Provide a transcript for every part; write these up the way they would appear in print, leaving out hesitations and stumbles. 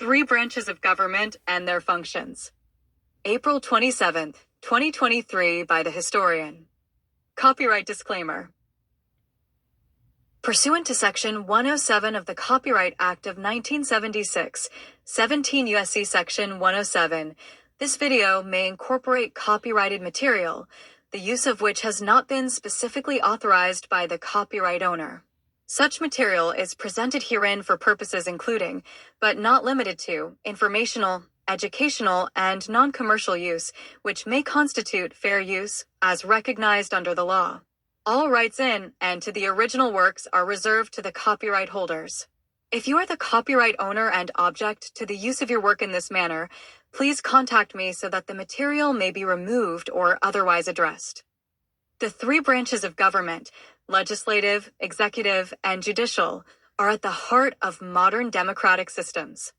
Three branches of government and their functions. April 27, 2023 by the historian. Copyright disclaimer. Pursuant to Section 107 of the Copyright Act of 1976, 17 U.S.A. Section 107, this video may incorporate copyrighted material, the use of which has not been specifically authorized by the copyright owner. Such material is presented herein for purposes including, but not limited to, informational, educational, and non-commercial use, which may constitute fair use, as recognized under the law. All rights in and to the original works are reserved to the copyright holders. If you are the copyright owner and object to the use of your work in this manner, please contact me so that the material may be removed or otherwise addressed. The three branches of government, legislative, executive, and judicial, are at the heart of modern democratic systems.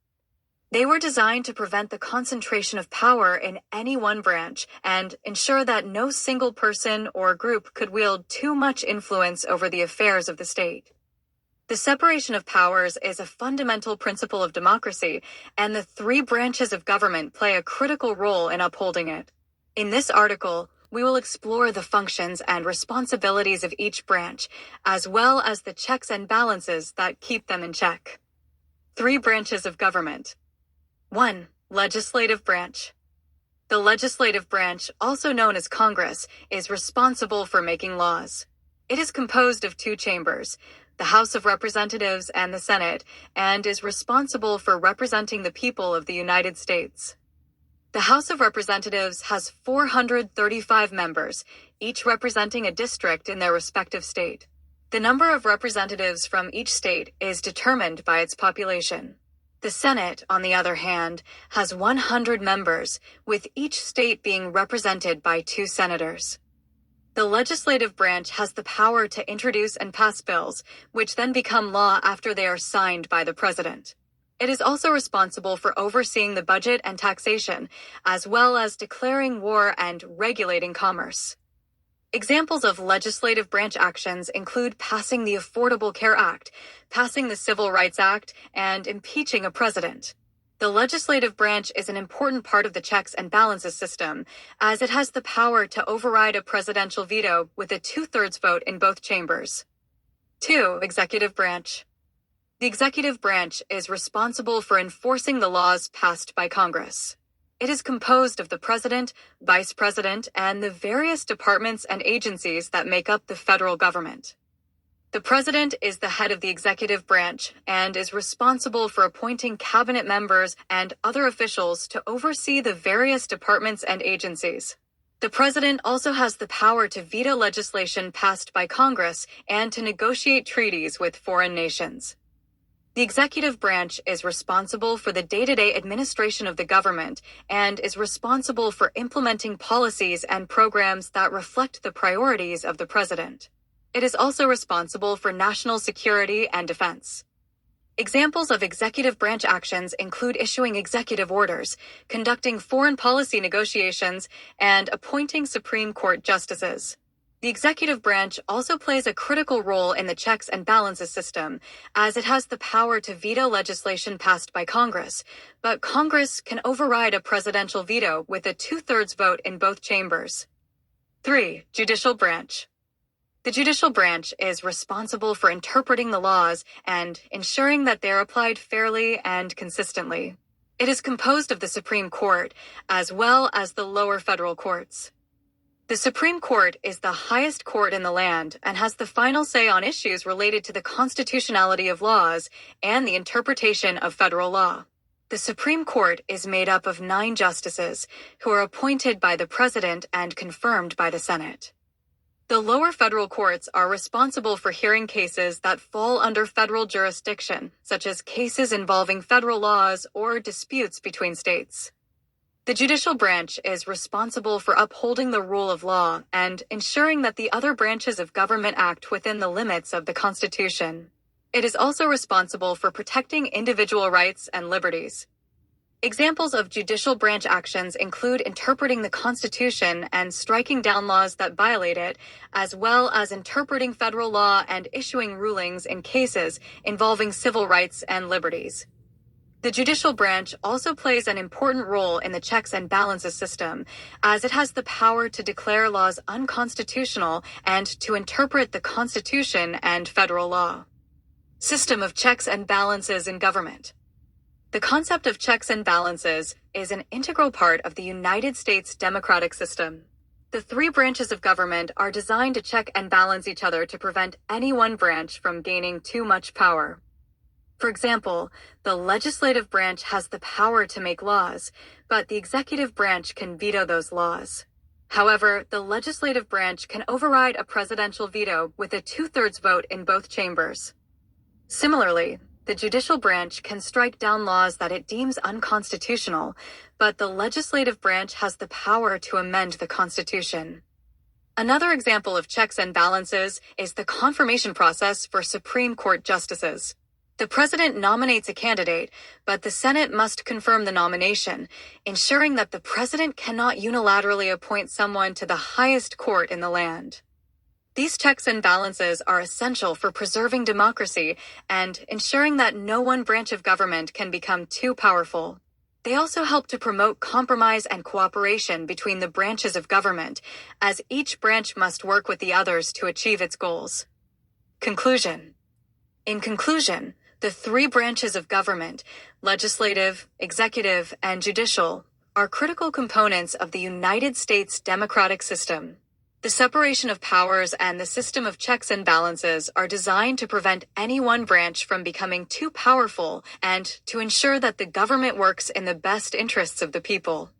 They were designed to prevent the concentration of power in any one branch and ensure that no single person or group could wield too much influence over the affairs of the state. The separation of powers is a fundamental principle of democracy, and the three branches of government play a critical role in upholding it. In this article, we will explore the functions and responsibilities of each branch, as well as the checks and balances that keep them in check. Three branches of government. 1. Legislative branch. The legislative branch, also known as Congress, is responsible for making laws. It is composed of two chambers, the House of Representatives and the Senate, and is responsible for representing the people of the United States. The House of Representatives has 435 members, each representing a district in their respective state. The number of representatives from each state is determined by its population. The Senate, on the other hand, has 100 members, with each state being represented by 2 senators. The legislative branch has the power to introduce and pass bills, which then become law after they are signed by the president. It is also responsible for overseeing the budget and taxation, as well as declaring war and regulating commerce. Examples of legislative branch actions include passing the Affordable Care Act, passing the Civil Rights Act, and impeaching a president. The legislative branch is an important part of the checks and balances system, as it has the power to override a presidential veto with a 2/3 vote in both chambers. 2. Executive branch. The executive branch is responsible for enforcing the laws passed by Congress. It is composed of the president, vice president, and the various departments and agencies that make up the federal government. The president is the head of the executive branch and is responsible for appointing cabinet members and other officials to oversee the various departments and agencies. The president also has the power to veto legislation passed by Congress and to negotiate treaties with foreign nations. The executive branch is responsible for the day-to-day administration of the government and is responsible for implementing policies and programs that reflect the priorities of the president. It is also responsible for national security and defense. Examples of executive branch actions include issuing executive orders, conducting foreign policy negotiations, and appointing Supreme Court justices. The executive branch also plays a critical role in the checks and balances system, as it has the power to veto legislation passed by Congress, but Congress can override a presidential veto with a 2/3 vote in both chambers. 3. Judicial branch. The judicial branch is responsible for interpreting the laws and ensuring that they are applied fairly and consistently. It is composed of the Supreme Court, as well as the lower federal courts. The Supreme Court is the highest court in the land and has the final say on issues related to the constitutionality of laws and the interpretation of federal law. The Supreme Court is made up of 9 justices, who are appointed by the President and confirmed by the Senate. The lower federal courts are responsible for hearing cases that fall under federal jurisdiction, such as cases involving federal laws or disputes between states. The judicial branch is responsible for upholding the rule of law and ensuring that the other branches of government act within the limits of the Constitution. It is also responsible for protecting individual rights and liberties. Examples of judicial branch actions include interpreting the Constitution and striking down laws that violate it, as well as interpreting federal law and issuing rulings in cases involving civil rights and liberties. The judicial branch also plays an important role in the checks and balances system, as it has the power to declare laws unconstitutional and to interpret the Constitution and federal law. System of checks and balances in government. The concept of checks and balances is an integral part of the United States democratic system. The three branches of government are designed to check and balance each other to prevent any one branch from gaining too much power. For example, the legislative branch has the power to make laws, but the executive branch can veto those laws. However, the legislative branch can override a presidential veto with a 2/3 vote in both chambers. Similarly, the judicial branch can strike down laws that it deems unconstitutional, but the legislative branch has the power to amend the Constitution. Another example of checks and balances is the confirmation process for Supreme Court justices. The president nominates a candidate, but the Senate must confirm the nomination, ensuring that the president cannot unilaterally appoint someone to the highest court in the land. These checks and balances are essential for preserving democracy and ensuring that no one branch of government can become too powerful. They also help to promote compromise and cooperation between the branches of government, as each branch must work with the others to achieve its goals. Conclusion. In conclusion, the three branches of government, legislative, executive, and judicial, are critical components of the United States democratic system. The separation of powers and the system of checks and balances are designed to prevent any one branch from becoming too powerful and to ensure that the government works in the best interests of the people.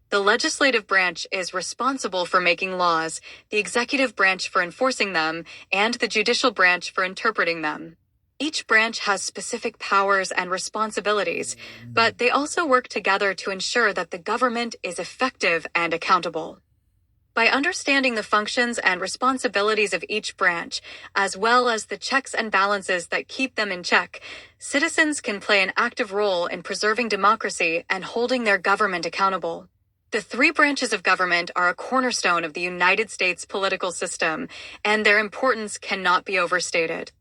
The legislative branch is responsible for making laws, the executive branch for enforcing them, and the judicial branch for interpreting them. Each branch has specific powers and responsibilities, but they also work together to ensure that the government is effective and accountable. By understanding the functions and responsibilities of each branch, as well as the checks and balances that keep them in check, citizens can play an active role in preserving democracy and holding their government accountable. The three branches of government are a cornerstone of the United States political system, and their importance cannot be overstated.